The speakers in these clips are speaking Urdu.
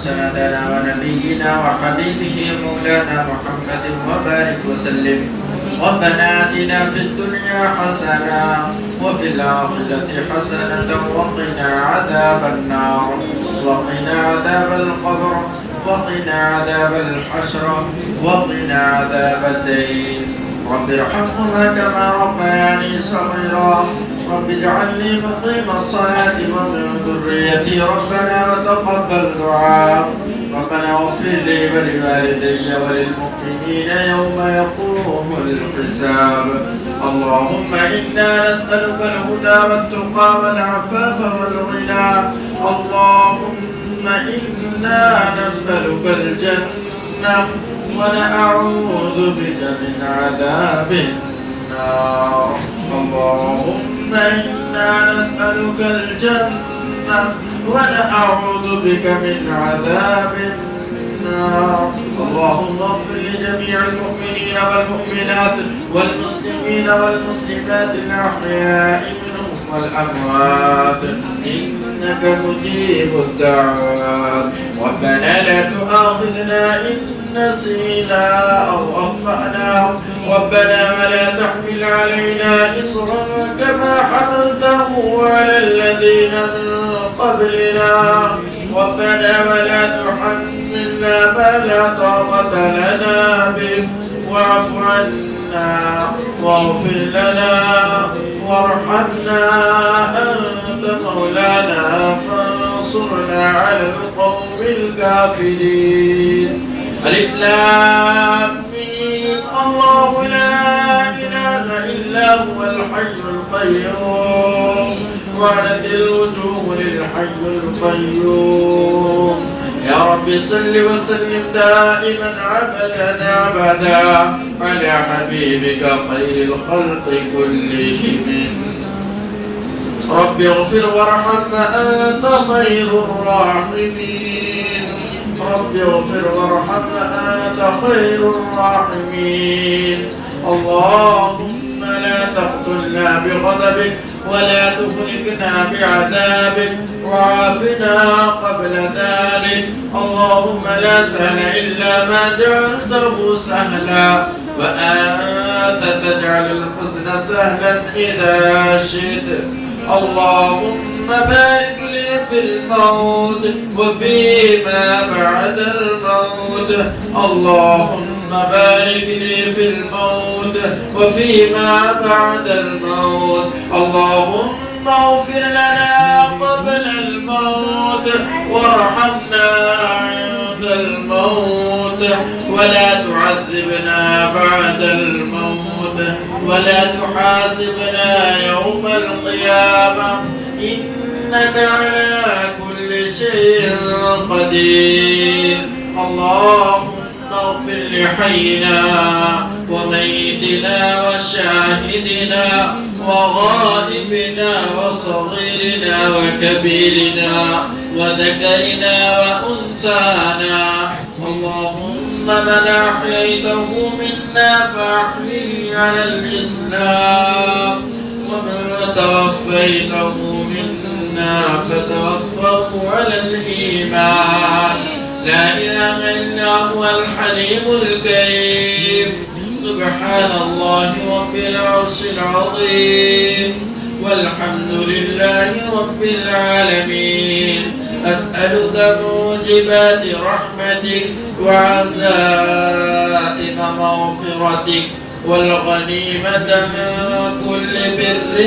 سندنا ونبينا وحبيبه مولانا محمد وبارك وسلم. ربنا آتنا في الدنيا حسنة وفي الآخرة حسنة وقنا عذاب النار وقنا عذاب القبر وقنا عذاب الحشر وقنا عذاب الدين. رب ارحمهما كما ربياني صغيرا. رب اجعلني مقيم الصلاة ومن ذريتي ربنا وتقبل دعاء. ربنا اغفر لي ولوالدي وللمؤمنين يوم يقوم الحساب. اللهم إنا نسألك الهدى والتقى والعفاف والغنى. اللهم إنا نسألك الجنة ونعوذ بك من عذاب النار. اللهم إنا نسألك الجنة ونعوذ بك من عذاب النار. اللهم اغفر لجميع المؤمنين والمؤمنات والمسلمين والمسلمات الأحياء منهم والأموات إنك مجيب الدعوات. ربنا لا تؤاخذنا إن نسينا أو أخطأنا. ربنا ولا تحمل علينا إصرا كما حملته على الذين من قبلنا. ربنا ولا تحملنا ما لا طاقة لنا به. واعف عنا واغفر لنا وارحمنا أنت مولانا فانصرنا على القوم الكافرين. ألف لام ميم. الله لا إله إلا هو الحي القيوم وعنت الوجوه للحي القيوم. يا رب صل وسلم دائما أبدا على حبيبك خير الخلق كلهم. رب اغفر وارحم أنت خير الراحمين. رب اغفر وارحم أنت خير الراحمين. اللهم لا تقتلنا بغضبك ولا تهلكنا بعذابك وعافنا قبل ذلك. اللهم لا سهل إلا ما جعلته سهلا وأنت تجعل الحزن سهلا إذا شئت. اللهم بارك لي في الموت وفيما بعد الموت. اللهم بارك لي في الموت وفيما بعد الموت. اللهم اغفر لنا قبل الموت وارحمنا عند الموت ولا تعذبنا بعد الموت ولا تحاسبنا يوم القيامة إنك على كل شيء قدير. اللهم اغفر لحينا وميتنا وشاهدنا وغائبنا وصغيرنا وكبيرنا وذكرنا وأنثانا. اللهم من أحييته منا فأحيه على الإسلام ومن توفيته منا فتوفه على الإيمان. لا إله إلا هو الحليم الكريم. سبحان الله رب العرش العظيم والحمد لله رب العالمين. أسألك موجبات رحمتك وعزائم مغفرتك والغنيمة من كل بر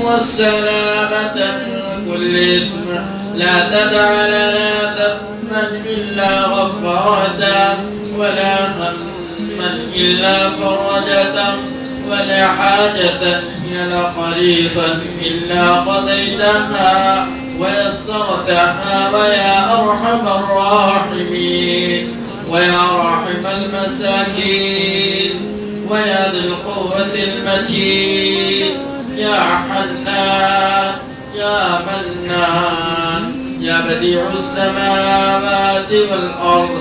والسلامة من كل إثم. لا تدع لنا ذنبا إلا غفرته ولا هما إلا فرجته ولا حاجة إلا قريبا إلا قضيتها ويسرتها. ويا أرحم الراحمين ويا راحم المساكين ويا ذي القوة المتين يا حنان يا منان يا بديع السماوات والأرض.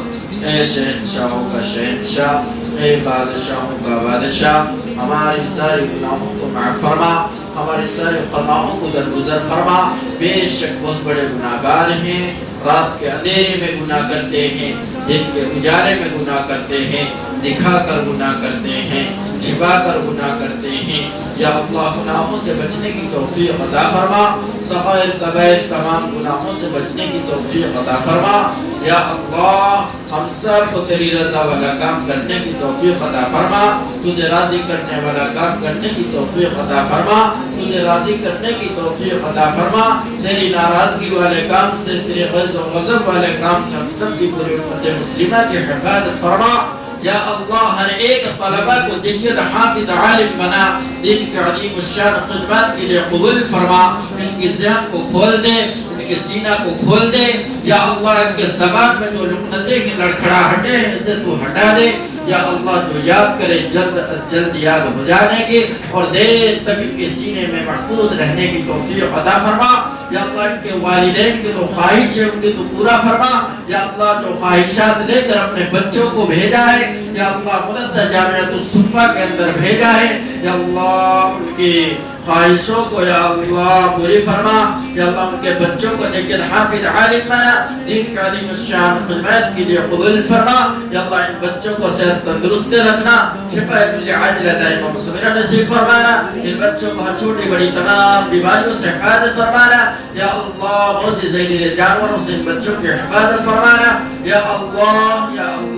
اے شہنشاہوں کا شہنشاہ، اے بادشاہوں کا بادشاہ، ہماری ساری گناہوں کو معاف فرما، ہماری ساری خطاؤں کو درگزر فرما. بے شک بہت بڑے گناہگار ہیں، رات کے اندھیرے میں گناہ کرتے ہیں، دن کے اجالے میں گناہ کرتے ہیں، دکھا کر گناہ کرتے ہیں، چھپا کر گناہ کرتے ہیں۔ یا اللہ گناہوں سے بچنے کی توفیق عطا فرما، صغائر کبائر تمام گناہوں سے بچنے کی توفیق عطا فرما۔ یا اللہ ہم سب کو تیری رضا والا کام کرنے کی توفیق عطا فرما، تجھے راضی کرنے والا کام کرنے کی توفیق عطا فرما، تجھے راضی کرنے کی توفیق عطا فرما۔ تیری ناراضگی والے کام سے، تیرے غضب و غضب والے کام سے ہم سب کی پوری امت مسلمہ کی حفاظت فرما۔ یا اللہ ہر ایک طلبہ کو جنید حافظ عالم بنا، دین کے عظیم الشان خدمات کے لیے قبول فرما۔ ان کی ذہن کو کھول دے، ان کے سینہ کو کھول دے۔ یا اللہ ان کے زبان میں جو لعنتیں کی لڑکھڑاہٹیں ہیں اسے تو ہٹا دے۔ یا اللہ جو یاد کرے جلد از جلد یاد ہو جانے کی، اور دیر تک ان کے سینے میں محفوظ رہنے کی توفیق عطا فرما۔ یا اللہ ان کے والدین کی جو خواہش ہے ان کی تو پورا فرما۔ یا اللہ جو خواہشات لے کر اپنے بچوں کو بھیجا ہے، یا اللہ مدرسہ جامعۃ الصفا کے اندر بھیجا ہے، یا اللہ ان کی خواہشوں کو یا اللہ پوری فرما۔ یا اللہ ان کے بچوں کو لیکن حافظ عالم بنا، دین کا عظیم الشان خدمات کے لیے قبول فرما۔ یا اللہ ان بچوں کو صحت تندرست رکھنا، شفاء کل عاجلہ دائمہ مستمرہ نصیب فرمانا۔ ان بچوں کو ہر چھوٹی بڑی تمام بیماریوں سے حفاظت فرمانا۔ یا اللہ بہت سی زہریلے جانوروں سے ان بچوں کی حفاظت فرمانا۔ یا اللہ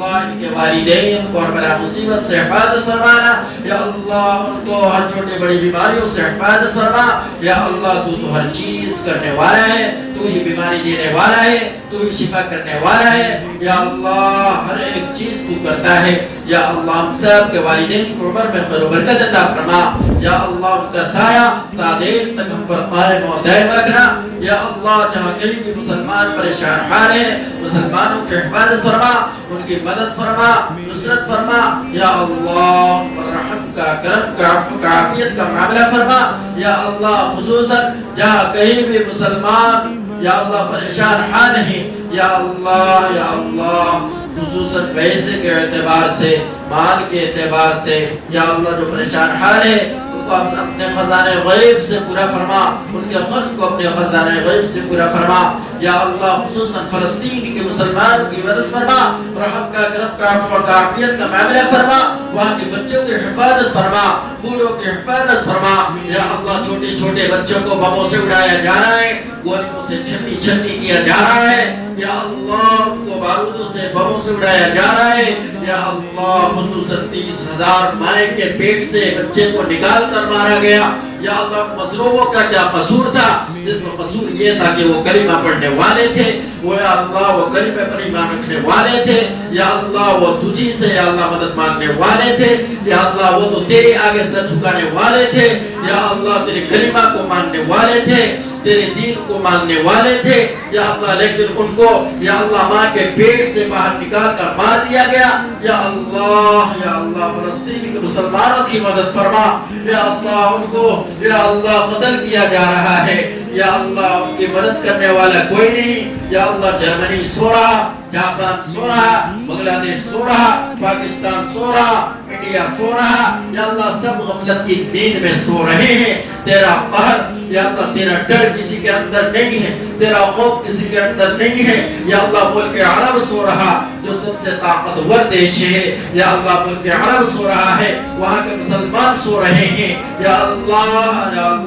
ان کے والدین کو ہر بلا مصیبت سے حفاظت فرمانا۔ یا اللہ ان کو ہر چھوٹی بڑی بیماریوں سے حفاظت فرما۔ یا اللہ تو ہر چیز کرنے والا ہے، تو ہی بیماری دینے والا ہے، تو ہی شفا کرنے والا ہے۔ یا اللہ ہر ایک چیز تو کرتا ہے۔ یا اللہ ہم سب کے والدین کو عمر میں خیر و برکت عطا فرما۔ یا اللہ ان کا سایہ تا دیر تک ہم پر قائم و دائم رکھنا۔ یا اللہ جہاں کہیں بھی مسلمان پریشان حال ہے، مسلمانوں کی حفاظت فرما، ان کی مدد فرما، نصرت فرما۔ یا اللہ رحم کا، کرم کا، عفو کا، عافیت کا معاملہ فرما۔ یا اللہ خصوصاً جہاں کہیں بھی مسلمان یا اللہ پریشان حال ہیں، یا اللہ خصوصاً پیسے کے اعتبار سے، مال کے اعتبار سے، یا اللہ جو پریشان حال ہے ان کو اپنے خزانے غیب سے پورا فرما، ان کے خرچ کو اپنے خزانے غیب سے پورا فرما۔ یا اللہ خصوصاً فلسطین کے مسلمانوں کی مدد فرما، رحم کا، کرم کا، عفو کا، عافیت کا معاملہ فرما، وہاں کے بچوں کی حفاظت فرما، بوڑھوں کی حفاظت فرما۔ یا اللہ چھوٹے چھوٹے بچوں کو بموں سے اڑایا جا رہا ہے، گولیوں سے چھنی کیا جا رہا ہے۔ یا اللہ ان کو بارودوں سے، بموں سے اڑایا جا رہا ہے۔ یا اللہ خصوصاً 30,000 مائیں کے پیٹ سے بچے کو نکال کر مارا گیا۔ یا اللہ مظلوموں کا کیا قصور تھا؟ صرف قصور یہ تھا کہ وہ کلمہ پڑھنے والے تھے، وہ یا اللہ وہ کلمہ پر ایمان رکھنے والے تھے۔ یا اللہ وہ تجھی سے یا اللہ مدد مانگنے والے تھے۔ یا اللہ وہ تو تیرے آگے سر جھکانے والے تھے۔ یا اللہ تیرے کلمہ کو ماننے والے تھے، تیرے دین کو ماننے والے تھے۔ یا اللہ لیکن ان کو یا اللہ ماں کے پیٹ سے باہر نکال کر مار دیا گیا۔ یا اللہ فلسطین کے مسلمانوں کی مدد فرما۔ یا اللہ ان کو یا اللہ قتل کیا جا رہا ہے۔ یا اللہ ان کی مدد کرنے والا کوئی نہیں۔ یا اللہ جرمنی سو رہا، جاپان سو رہا، بنگلہ دیش سو رہا، پاکستان سو رہا، انڈیا سو رہا۔ یا اللہ سب غفلت کی نیند میں سو رہے ہیں۔ تیرا قہر یا اللہ تیرا ڈر کسی کے اندر نہیں ہے، تیرا خوف کسی کے اندر نہیں ہے۔ یا اللہ ملک عرب سو رہا جو سب سے طاقتور دیش ہے۔ یا اللہ ملک عرب سو رہا ہے، وہاں کے مسلمان سو رہے ہیں۔ یا اللہ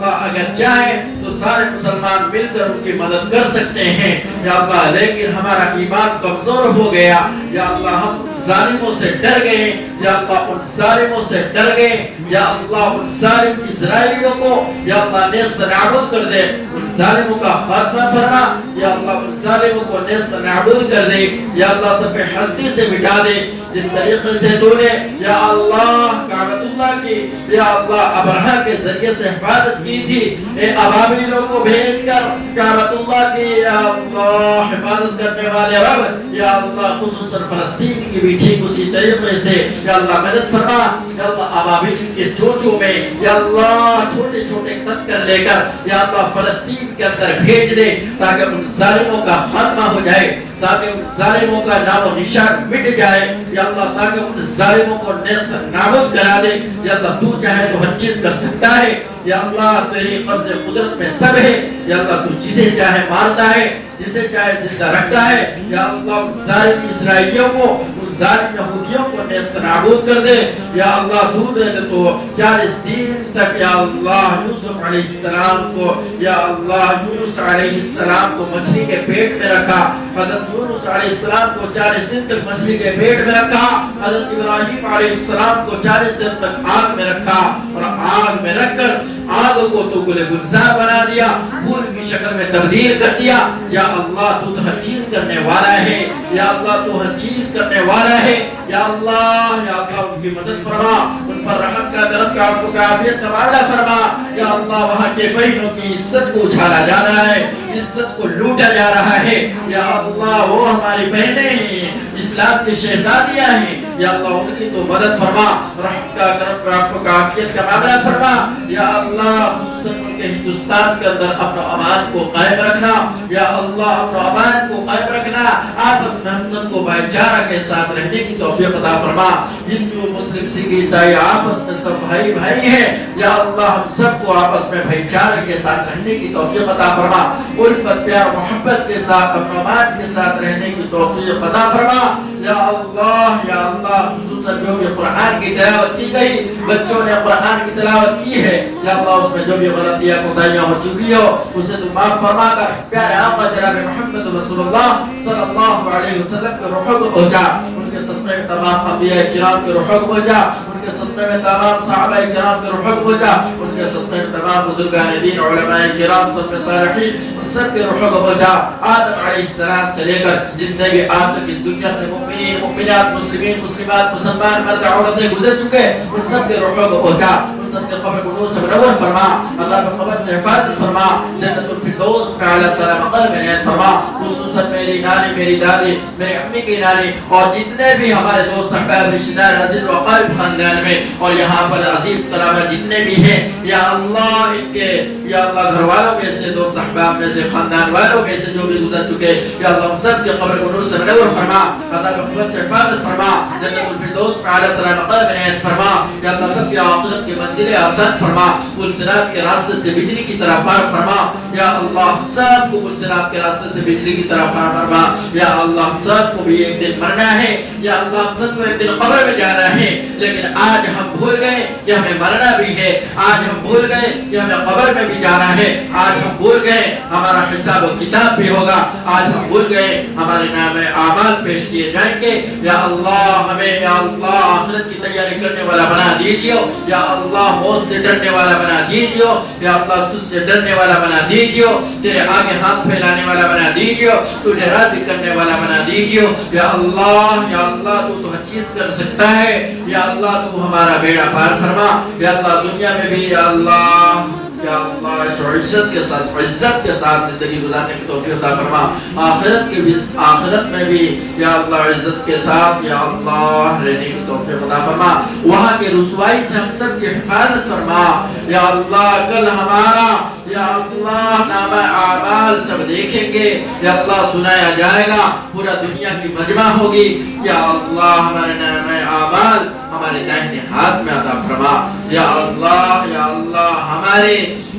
اگر چاہے تو سارے مسلمان مل کر ان کی مدد کر سکتے ہیں۔ یا اللہ لیکن ہمارا ایمان کمزور ہو گیا۔ یا اللہ ہم ظالموں سے ڈر گئے۔ یا اللہ ان ظالموں سے ڈر گئے۔ یا اللہ ان ظالم اسرائیلیوں کو یا اللہ نیست نابود کر دے، ان ظالموں کا خاتمہ فرما۔ یا اللہ ان ظالموں کو نیست نابود کر دے۔ یا اللہ سب ہستی سے مٹا دے، جس طریقے سے تو نے یا اللہ کعبۃ اللہ کی یا اللہ ابرہہ کے ذریعے سے حفاظت کی تھی، اے ابابیلوں کو بھیج کر کعبۃ اللہ کی یا اللہ حفاظت کرنے والے رب یا اللہ خصوصاً فلسطین کی بھی ٹھیک اسی طریقے سے یا اللہ مدد فرما۔ یا اللہ ابابیل کے چوچوں میں یا اللہ چھوٹے چھوٹے کنکر لے کر یا اللہ فلسطین کے اندر بھیج دے، تاکہ ان ظالموں کا خاتمہ ہو جائے، تاکہ ان ظالموں کا نام و نشان مٹ جائے۔ یا اللہ تاکہ ان ظالموں کو نیست نابود کرا دے۔ یا اللہ تو چاہے تو ہر چیز کر سکتا ہے۔ یا اللہ تیری قبض قدرت میں سب ہے۔ یا اللہ تو جسے چاہے مارتا ہے، جسے چاہے زندہ رکھتا ہے، یا اللہ ان ظالم اسرائیلیوں کو، ان ظالم یہودیوں کو نیست نابود کر دے، یا اللہ تو دے دے تو 40 دن تک یا اللہ یوسف علیہ السلام کو، یا اللہ یونس علیہ السلام کو مچھلی کے پیٹ میں رکھا، حضرت یونس علیہ السلام کو 40 دن تک مچھلی کے پیٹ میں رکھا، حضرت ابراہیم علیہ السلام کو 40 دن تک آگ میں رکھا، اور آگ میں رکھ کر آگ کو تو گل گلزار بنا دیا، پھول کی شکل میں تبدیل کر دیا۔ یا اللہ تو ہر چیز کرنے والا ہے، یا اللہ تو ہر چیز کرنے والا ہے، یا اللہ ان کی مدد فرما، ان پر رحمت کا، کرم کا، عفو کا، عافیت کا معاملہ فرما۔ یا اللہ وہاں کے بہنوں کی عزت کو اچھالا جا رہا ہے، عزت کو لوٹا جا رہا ہے، یا اللہ وہ ہماری بہنیں ہیں، اسلام کی شہزادیاں ہیں، یا اللہ ان کی تو مدد فرما، رحمت کا، کرم کا، عفو کا، عافیت کا معاملہ فرما۔ یا اللہ خصوصاً ان کے ہندوستان کے اندر امن و امان کو قائم رکھنا، یا اللہ امن و امان کو قائم رکھنا، آپس میں ہم سب کو بھائی چارہ کے ساتھ رہنے کی توفیق عطا فرما۔ ہندو مسلم سکھ عیسائی آپس میں سب بھائی بھائی ہیں، یا اللہ ہم سب کو آپس میں بھائی چارہ کے ساتھ رہنے کی توفیق عطا فرما، الفت پیار محبت کے ساتھ امن و امان کے ساتھ رہنے کی توفیق عطا فرما۔ یا اللہ خصوصاً جو بھی قرآن کی تلاوت کی گئی، بچوں نے قرآن کی تلاوت کی ہے، یا اللہ اس میں جو بھی غلطیاں کوتاہیاں ہو چکی ہو اسے تو معاف فرما کر پیارے آقا جناب محمد رسول اللہ صلی اللہ علیہ وسلم کے روحوں کو پہنچا، ان کے صدقے میں تمام انبیاء کرام کے روحوں کو پہنچا، ان کے صدقے میں تمام صحابہ کرام کے روحوں کو پہنچا، ان کے صدقے میں تمام بزرگان دین علماء کرام سلف صالحین ان سب کے روحوں کو پہنچا، آدم علیہ السلام سے لے کر جتنے بھی آج تک اس دنیا سے مومنین مومنات مسلمین مسلمات مسلمان مرد عورتیں گزر چکے ان سب کے روحوں کو پہنچا، ان سب کے قبر کو نور سے منور فرما، عذاب قبر سے حفاظت فرما، جنت الفردوس میں اعلیٰ سلام مقام عنایت فرما۔ خصوصاً میری نانی، میری دادی، میری امی کی نانی اور جتنے بھی ہمارے دوست احباب رشتہ دار عزیز و قریب خاندان میں اور یہاں پر عزیز طلبہ جتنے بھی ہیں، یا اللہ ان کے یا اللہ گھر والوں میں سے، دوست احباب میں سے، خاندان والوں میں سے جو بھی گزر چکے، یا اللہ ہم سب کے قبر کو نور سے منور فرما، عذاب قبر سے حفاظت فرما، جنت الفردوس میں اعلیٰ سلام مقام عنایت فرما، یا اللہ سب کی آخرت کی منزل آسان فرما، پل صراط کے راستے سے بجلی کی طرح پار فرما، یا اللہ ہم سب کو پل صراط کے راستے سے بجلی کی طرح پار فرما، یا اللہ ہم سب کو بھی ایک دن مرنا ہے، یا اللہ ہم سب کو ایک دن قبر میں جانا ہے، لیکن آج ہم بھول گئے کہ ہمیں مرنا بھی ہے، آج ہم بھول گئے کہ ہمیں قبر میں بھی جانا ہے، آج ہم بھول گئے ہمارا حساب و کتاب بھی ہوگا، آج ہم بھول گئے ہمارے نام اعمال پیش کیے جائیں گے، یا اللہ ہمیں یا اللہ آخرت کی تیاری کرنے والا بنا دیجئے، یا اللہ موت سے ڈرنے والا بنا دیجئے، یا اللہ تجھ سے ڈرنے والا بنا دیجئے، تیرے آگے ہاتھ پھیلانے والا بنا دیجئے، تجھے راضی کرنے والا بنا دیجئے، یا اللہ تو ہر چیز کر سکتا ہے، یا اللہ تو ہمارا بیڑا پار فرما، یا اللہ دنیا میں بھی یا اللہ عزت کے ساتھ زندگی گزارنے کی توفیق عطا فرما، آخرت میں بھی یا اللہ عزت کے ساتھ یا اللہ رہنے کی توفیق عطا فرما، وہاں کے رسوائی سے ہم سب کی حفاظت فرما، یا اللہ کل ہمارا یا اللہ نامہ اعمال سب دیکھیں گے، یا اللہ سنایا جائے گا، پورا دنیا کی مجمع ہوگی، یا اللہ ہمارے نامہ اعمال ہمارے دائیں ہاتھ میں عطا فرما، یا اللہ ہمارے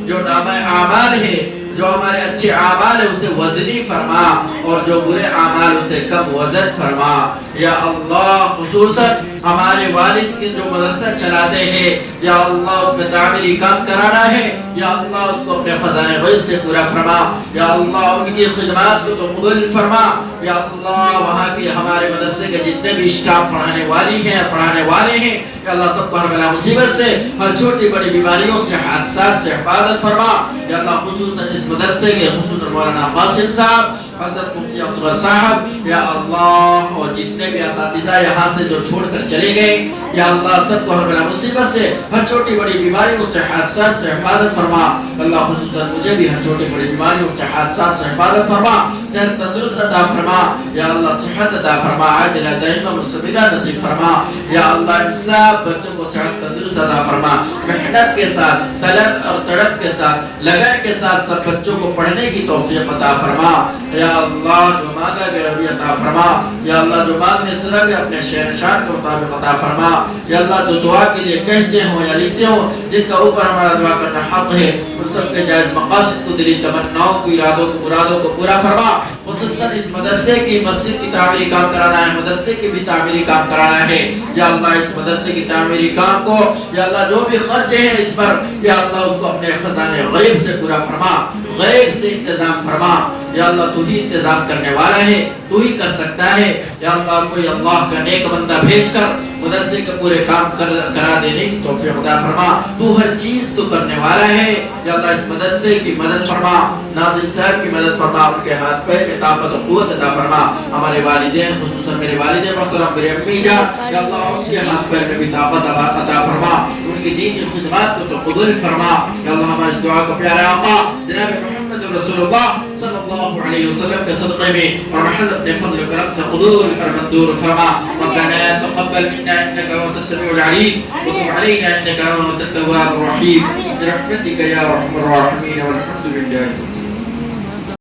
جو نامہ اعمال ہے، جو ہمارے اچھے اعمال ہے اسے وزنی فرما، اور جو برے اعمال اسے کم وزن فرما، یا اللہ خصوصاً ہمارے والد کے جو مدرسہ چلاتے ہیں، یا اللہ اس میں تعمیری کام کرانا ہے، یا اللہ اس کو اپنے خزانے غیب سے پورا فرما، یا اللہ ان کی خدمات کو تو قبول فرما، یا اللہ وہاں کے ہمارے مدرسے کے جتنے بھی اسٹاف پڑھانے والی ہیں پڑھانے والے ہیں، یا اللہ سب کو ہر بلا مصیبت سے، ہر چھوٹی بڑی بیماریوں سے، حادثات سے حفاظت فرما، یا اللہ خصوصاً اس مدرسے کے خصوصاً مولانا قاسم صاحب، حضرت مفتی اصغر صاحب، یا اللہ اور جتنے بھی اساتذہ یہاں سے جو چھوڑ کر چلے گئے، یا اللہ سب کو ہر بلا مصیبت سے، ہر چھوٹی بڑی بیماریوں سے، حادثات سے حفاظت فرما، اللہ خصوصاً مجھے بھی ہر چھوٹی بڑی بیماریوں سے، حادثات سے حفاظت فرما، صحت تندرست عطا فرما، یا اللہ صحت عطا فرما، عاجلہ دائمہ مستمرہ نصیب فرما، یا اللہ ان سب بچوں کو صحت تندرست عطا فرما، محنت کے ساتھ، طلب اور تڑپ کے ساتھ، لگن کے ساتھ سب بچوں کو پڑھنے کی توفیق عطا فرما، یا یا اللہ جو مانگا گیا بھی عطا فرما، یا اللہ جو مانگنے سے لگے اپنے شہنشاہ کے مطابق عطا فرما، یا اللہ جو دعا کے لیے کہتے ہوں یا لکھتے ہوں جن کا اوپر ہمارا دعا کرنا حق ہے، ان سب کے جائز مقاصد کو، دلی تمناؤں کو، ارادوں کو، مرادوں کو پورا فرما۔ خصوصاً اس مدرسے کی مسجد کی تعمیری کام کرانا ہے، مدرسے کی بھی تعمیری کام کرانا ہے، یا اللہ اس مدرسے کی تعمیری کام کو، یا اللہ جو بھی خرچے ہیں اس پر، یا اللہ اس کو اپنے خزانے غیب سے پورا فرما، غیب سے انتظام فرما۔ یا اللہ تو ہی انتظام کرنے والا ہے، تو ہی کر سکتا ہے، یا اللہ کوئی اللہ کا نیک بندہ بھیج کر مدرسے کے پورے کام کرا دینے کی توفیق عطا فرما۔ تو ہر چیز تو کرنے والا ہے، یا اللہ اس مدرسے کی مدد فرما، ناظم صاحب کی مدد فرما، ان کے ہاتھ پیر میں طاقت و قوت عطا فرما۔ ہمارے والدین خصوصاً میرے والد محترم میرے امی جان، یا اللہ ان کے ہاتھ پیر میں بھی طاقت عطا فرما، ان کی دین کی خدمات کو تو قبول فرما۔ یا اللہ ہماری اس دعا کو پیارے آقا جناب محمد رسول اللہ صلی اللہ علیہ وسلم کے صدقے میں اور محل اپنے فضل و کرم سے قبول اور منظور فرما۔ ربنا تقبل منا انك انت السميع العليم وتب علينا انك انت التواب الرحيم برحمتك يا ارحم الراحمين والحمد لله